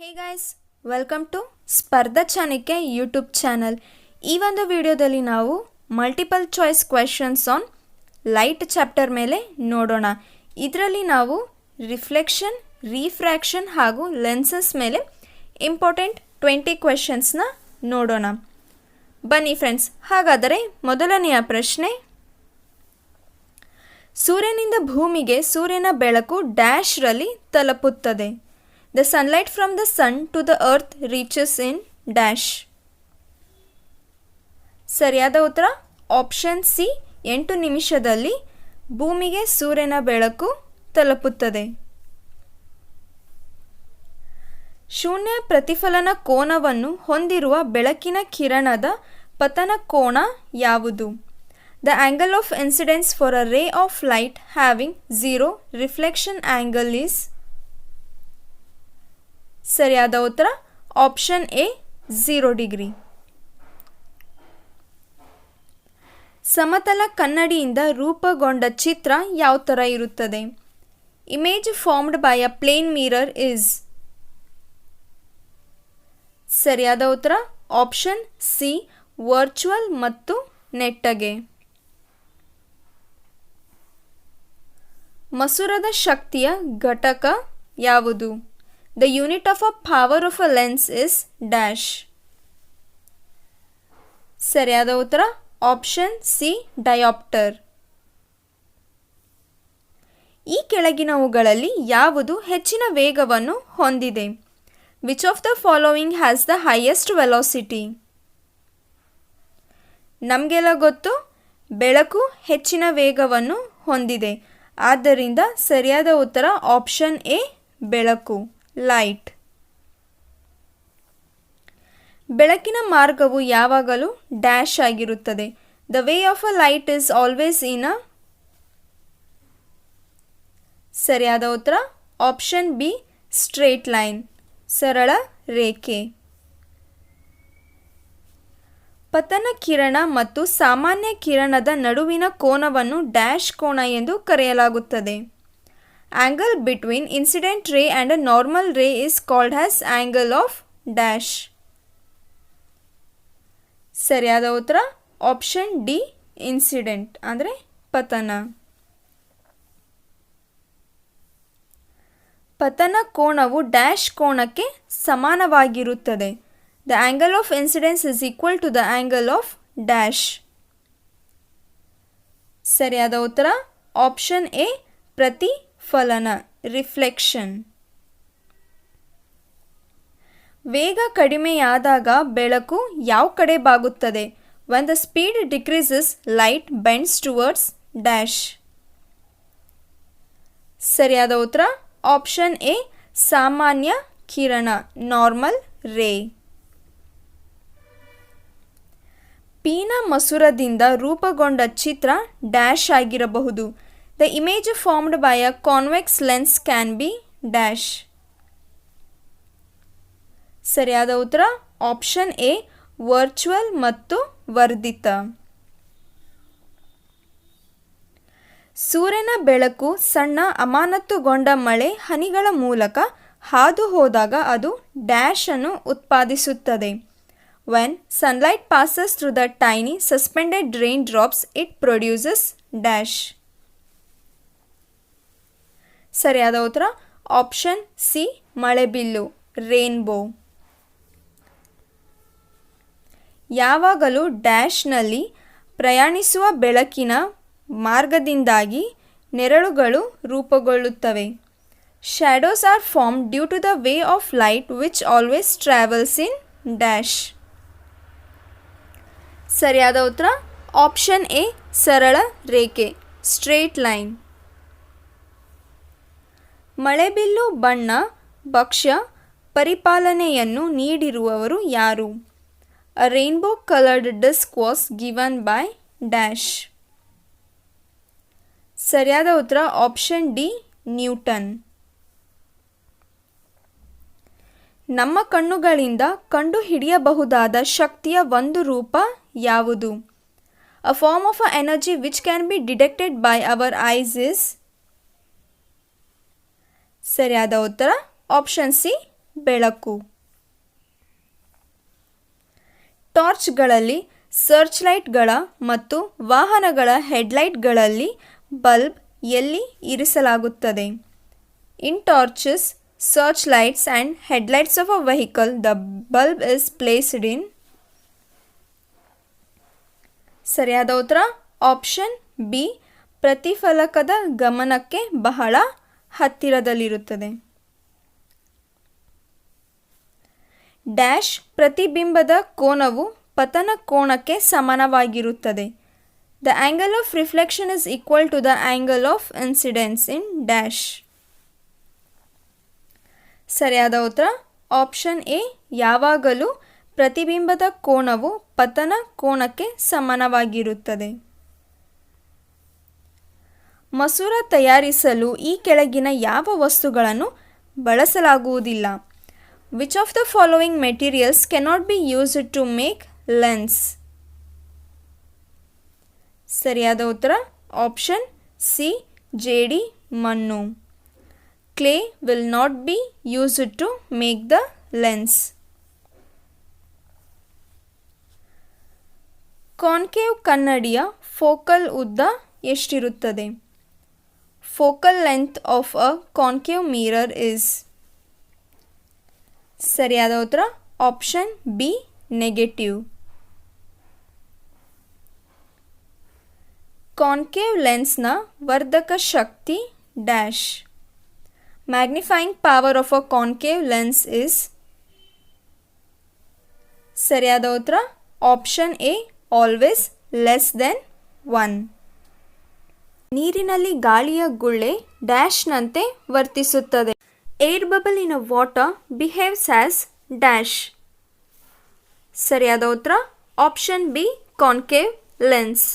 Hey guys, welcome to ಸ್ಪರ್ಧಾ Chanakya YouTube channel. ಈ ಒಂದು ವಿಡಿಯೋದಲ್ಲಿ ನಾವು multiple choice questions on light chapter ಮೇಲೆ ನೋಡೋಣ. ಇದರಲ್ಲಿ ನಾವು ರಿಫ್ಲೆಕ್ಷನ್, ರೀಫ್ರ್ಯಾಕ್ಷನ್ ಹಾಗೂ ಲೆನ್ಸಸ್ ಮೇಲೆ ಇಂಪಾರ್ಟೆಂಟ್ 20 ಕ್ವೆಶನ್ಸ್ನ ನೋಡೋಣ. ಬನ್ನಿ ಫ್ರೆಂಡ್ಸ್, ಹಾಗಾದರೆ ಮೊದಲನೆಯ ಪ್ರಶ್ನೆ, ಸೂರ್ಯನಿಂದ ಭೂಮಿಗೆ ಸೂರ್ಯನ ಬೆಳಕು ಡ್ಯಾಶ್ ರಲ್ಲಿ ತಲುಪುತ್ತದೆ. The sunlight from the sun to the earth reaches in dash. ಸರಿಯಾದ ಉತ್ತರ ಆಪ್ಷನ್ ಸಿ, 8 ನಿಮಿಷದಲ್ಲಿ ಭೂಮಿಗೆ ಸೂರ್ಯನ ಬೆಳಕು ತಲುಪುತ್ತದೆ. ಶೂನ್ಯ ಪ್ರತಿಫಲನ ಕೋನವನ್ನು ಹೊಂದಿರುವ ಬೆಳಕಿನ ಕಿರಣದ ಪತನ ಕೋನ ಯಾವುದು? The angle of incidence for a ray of light having zero reflection angle is. ಸರಿಯಾದ ಉತ್ತರ ಆಪ್ಷನ್ ಎ, 0 ಡಿಗ್ರಿ. ಸಮತಲ ಕನ್ನಡಿಯಿಂದ ರೂಪುಗೊಂಡ ಚಿತ್ರ ಯಾವ ಥರ ಇರುತ್ತದೆ? Image formed by a plane mirror is. ಸರಿಯಾದ ಉತ್ತರ ಆಪ್ಷನ್ ಸಿ, ವರ್ಚುವಲ್ ಮತ್ತು ನೆಟ್ಟಗೆ. ಮಸೂರದ ಶಕ್ತಿಯ ಘಟಕ ಯಾವುದು? The unit of a power of a lens is dash. ಸರಿಯಾದ ಉತ್ತರ ಆಪ್ಷನ್ ಸಿ, ಡಯಾಪ್ಟರ್. ಈ ಕೆಳಗಿನವುಗಳಲ್ಲಿ ಯಾವುದು ಹೆಚ್ಚಿನ ವೇಗವನ್ನು ಹೊಂದಿದೆ? Which of the following has the highest velocity? ನಮಗೆಲ್ಲ ಗೊತ್ತು, ಬೆಳಕು ಹೆಚ್ಚಿನ ವೇಗವನ್ನು ಹೊಂದಿದೆ. ಆದ್ದರಿಂದ ಸರಿಯಾದ ಉತ್ತರ ಆಪ್ಷನ್ ಎ, ಬೆಳಕು, ಲೈಟ್. ಬೆಳಕಿನ ಮಾರ್ಗವು ಯಾವಾಗಲೂ ಡ್ಯಾಶ್ ಆಗಿರುತ್ತದೆ. The way of a light is always in a. ಸರಿಯಾದ ಉತ್ತರ ಆಪ್ಷನ್ ಬಿ, ಸ್ಟ್ರೇಟ್ ಲೈನ್, ಸರಳ ರೇಖೆ. ಪತನ ಕಿರಣ ಮತ್ತು ಸಾಮಾನ್ಯ ಕಿರಣದ ನಡುವಿನ ಕೋನವನ್ನು ಡ್ಯಾಶ್ ಕೋನ ಎಂದು ಕರೆಯಲಾಗುತ್ತದೆ. Angle between incident ray and a normal ray is called as angle of dash. ಸರಿಯಾದ ಉತ್ತರ ಆಪ್ಷನ್ ಡಿ, ಇನ್ಸಿಡೆಂಟ್ ಅಂದರೆ ಪತನ. ಪತನ ಕೋನವು ಡ್ಯಾಶ್ ಕೋನಕ್ಕೆ ಸಮಾನವಾಗಿರುತ್ತದೆ. The angle of incidence is equal to the angle of dash. ಸರಿಯಾದ ಉತ್ತರ ಆಪ್ಷನ್ ಎ, ಪ್ರತಿಫಲನ, ರಿಫ್ಲೆಕ್ಷನ್. ವೇಗ ಕಡಿಮೆಯಾದಾಗ ಬೆಳಕು ಯಾವ ಕಡೆ ಬಾಗುತ್ತದೆ? When the speed decreases, light bends towards dash. ಸರಿಯಾದ ಉತ್ತರ ಆಪ್ಷನ್ ಎ, ಸಾಮಾನ್ಯ ಕಿರಣ, ನಾರ್ಮಲ್ ರೇ. ಪೀನ ಮಸೂರದಿಂದ ರೂಪುಗೊಂಡ ಚಿತ್ರ ಡ್ಯಾಶ್ ಆಗಿರಬಹುದು. The image formed by a convex lens can be dash. ಸರಿಯಾದ ಉತ್ತರ ಆಪ್ಷನ್ ಎ, ವರ್ಚುವಲ್ ಮತ್ತು ವರ್ಧಿತ. ಸೂರ್ಯನ ಬೆಳಕು ಸಣ್ಣ ಅಮಾನತುಗೊಂಡ ಮಳೆ ಹನಿಗಳ ಮೂಲಕ ಹಾದು ಹೋದಾಗ ಅದು ಡ್ಯಾಶ್ ಅನ್ನು ಉತ್ಪಾದಿಸುತ್ತದೆ. When sunlight passes through the tiny suspended raindrops, it produces dash. ಸರಿಯಾದ ಉತ್ತರ ಆಪ್ಷನ್ ಸಿ, ಮಳೆಬಿಲ್ಲು, ರೇನ್ಬೋ. ಯಾವಾಗಲೂ ಡ್ಯಾಶ್ನಲ್ಲಿ ಪ್ರಯಾಣಿಸುವ ಬೆಳಕಿನ ಮಾರ್ಗದಿಂದಾಗಿ ನೆರಳುಗಳು ರೂಪುಗೊಳ್ಳುತ್ತವೆ. Shadows are formed due to the way of light which always travels in dash. ಸರಿಯಾದ ಉತ್ತರ ಆಪ್ಷನ್ ಎ, ಸರಳ ರೇಖೆ, ಸ್ಟ್ರೇಟ್ ಲೈನ್. ಮಳೆಬಿಲ್ಲು ಬಣ್ಣ ಭಕ್ಷ್ಯ ಪರಿಪಾಲನೆಯನ್ನು ನೀಡಿರುವವರು ಯಾರು? A rainbow colored disc was given by dash. ಸರಿಯಾದ ಉತ್ತರ ಆಪ್ಷನ್ ಡಿ, ನ್ಯೂಟನ್. ನಮ್ಮ ಕಣ್ಣುಗಳಿಂದ ಕಂಡುಹಿಡಿಯಬಹುದಾದ ಶಕ್ತಿಯ ಒಂದು ರೂಪ ಯಾವುದು? A form of energy which can be detected by our eyes is. ಸರಿಯಾದ ಉತ್ತರ ಆಪ್ಷನ್ ಸಿ, ಬೆಳಕು. ಟಾರ್ಚ್ಗಳಲ್ಲಿ ಸರ್ಚ್ ಲೈಟ್ಗಳ ಮತ್ತು ವಾಹನಗಳ ಹೆಡ್ಲೈಟ್ಗಳಲ್ಲಿ ಬಲ್ಬ್ ಎಲ್ಲಿ ಇರಿಸಲಾಗುತ್ತದೆ? In torches, search lights and headlights of a vehicle the bulb is placed in. ಸರಿಯಾದ ಉತ್ತರ ಆಪ್ಷನ್ ಬಿ, ಪ್ರತಿಫಲಕದ ಗಮನಕ್ಕೆ ಬಹಳ ಹತ್ತಿರದಲ್ಲಿರುತ್ತದೆ. ಡ್ಯಾಶ್ ಪ್ರತಿಬಿಂಬದ ಕೋನವು ಪತನ ಕೋನಕ್ಕೆ ಸಮಾನವಾಗಿರುತ್ತದೆ. The angle of reflection is equal to the angle of incidence in dash. ಸರಿಯಾದ ಉತ್ತರ ಆಪ್ಷನ್ ಎ, ಯಾವಾಗಲೂ ಪ್ರತಿಬಿಂಬದ ಕೋನವು ಪತನ ಕೋನಕ್ಕೆ ಸಮಾನವಾಗಿರುತ್ತದೆ. ಮಸೂರ ತಯಾರಿಸಲು ಈ ಕೆಳಗಿನ ಯಾವ ವಸ್ತುಗಳನ್ನು ಬಳಸಲಾಗುವುದಿಲ್ಲ? Which of the following materials cannot be used to make lens? ಸರಿಯಾದ ಉತ್ತರ ಆಪ್ಷನ್ ಸಿ, ಜೇಡಿ, ಮಣ್ಣು. Clay will not be used to make the lens. Concave ಕನ್ನಡಿಯ ಫೋಕಲ್ ಉದ್ದ ಎಷ್ಟಿರುತ್ತದೆ? Focal length of a concave mirror is. ಸರಿಯಾದ ಉತ್ತರ option B, negative. Concave ಲೆನ್ಸ್ನ ವರ್ಧಕ ಶಕ್ತಿ dash. Magnifying power of a concave lens is. ಸರಿಯಾದ ಉತ್ತರ option A, always less than 1. ನೀರಿನಲ್ಲಿ ಗಾಳಿಯ ಗುಳ್ಳೆ ಡ್ಯಾಶ್ನಂತೆ ವರ್ತಿಸುತ್ತದೆ. Air bubble in a water behaves as dash. ಸರಿಯಾದ ಉತ್ತರ ಆಪ್ಷನ್ ಬಿ, ಕಾನ್ಕೇವ್ ಲೆನ್ಸ್.